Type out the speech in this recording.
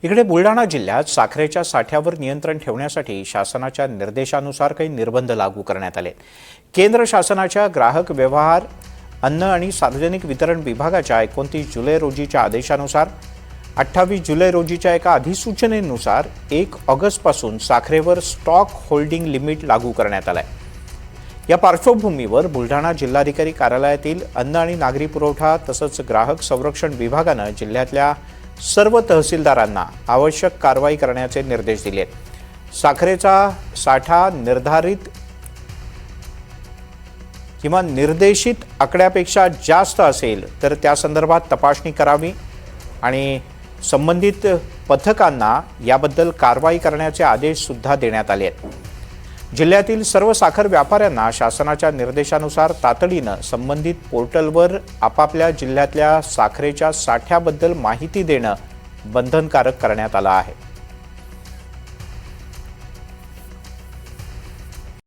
इकडे बुलढाणा जिल्ह्यात साखरेच्या साठ्यावर नियंत्रण ठेवण्यासाठी शासनाच्या निर्देशानुसार काही निर्बंध लागू करण्यात आले। केंद्र शासनाच्या ग्राहक व्यवहार, अन्न आणि सार्वजनिक वितरण विभागाच्या 29 जुलै रोजीच्या आदेशानुसार 28 जुलै रोजीच्या एका अधिसूचनेनुसार 1 ऑगस्टपासून साखरेवर स्टॉक होल्डिंग लिमिट लागू करण्यात आलाय। या पार्श्वभूमीवर बुलढाणा जिल्हाधिकारी कार्यालयातील अन्न आणि नागरी पुरवठा तसंच ग्राहक संरक्षण विभागाने जिल्ह्यातल्या सर्व तहसीलदारांना आवश्यक कारवाई करण्याचे निर्देश दिले। साखरेचा साठा निर्धारित किंवा निर्देशित आकड्यापेक्षा जास्त असेल तर त्या संदर्भात तपासणी करावी आणि संबंधित पथकांना याबद्दल कारवाई करण्याचे आदेश सुद्धा देण्यात आले आहेत। जिल्ह्यातील सर्व साखर व्यापाऱ्यांना शासनाच्या निर्देशानुसार तातडीने संबंधित पोर्टलवर आपापल्या जिल्ह्यातल्या साखरेच्या साठ्याबद्दल माहिती देणं बंधनकारक करण्यात आलं आहे।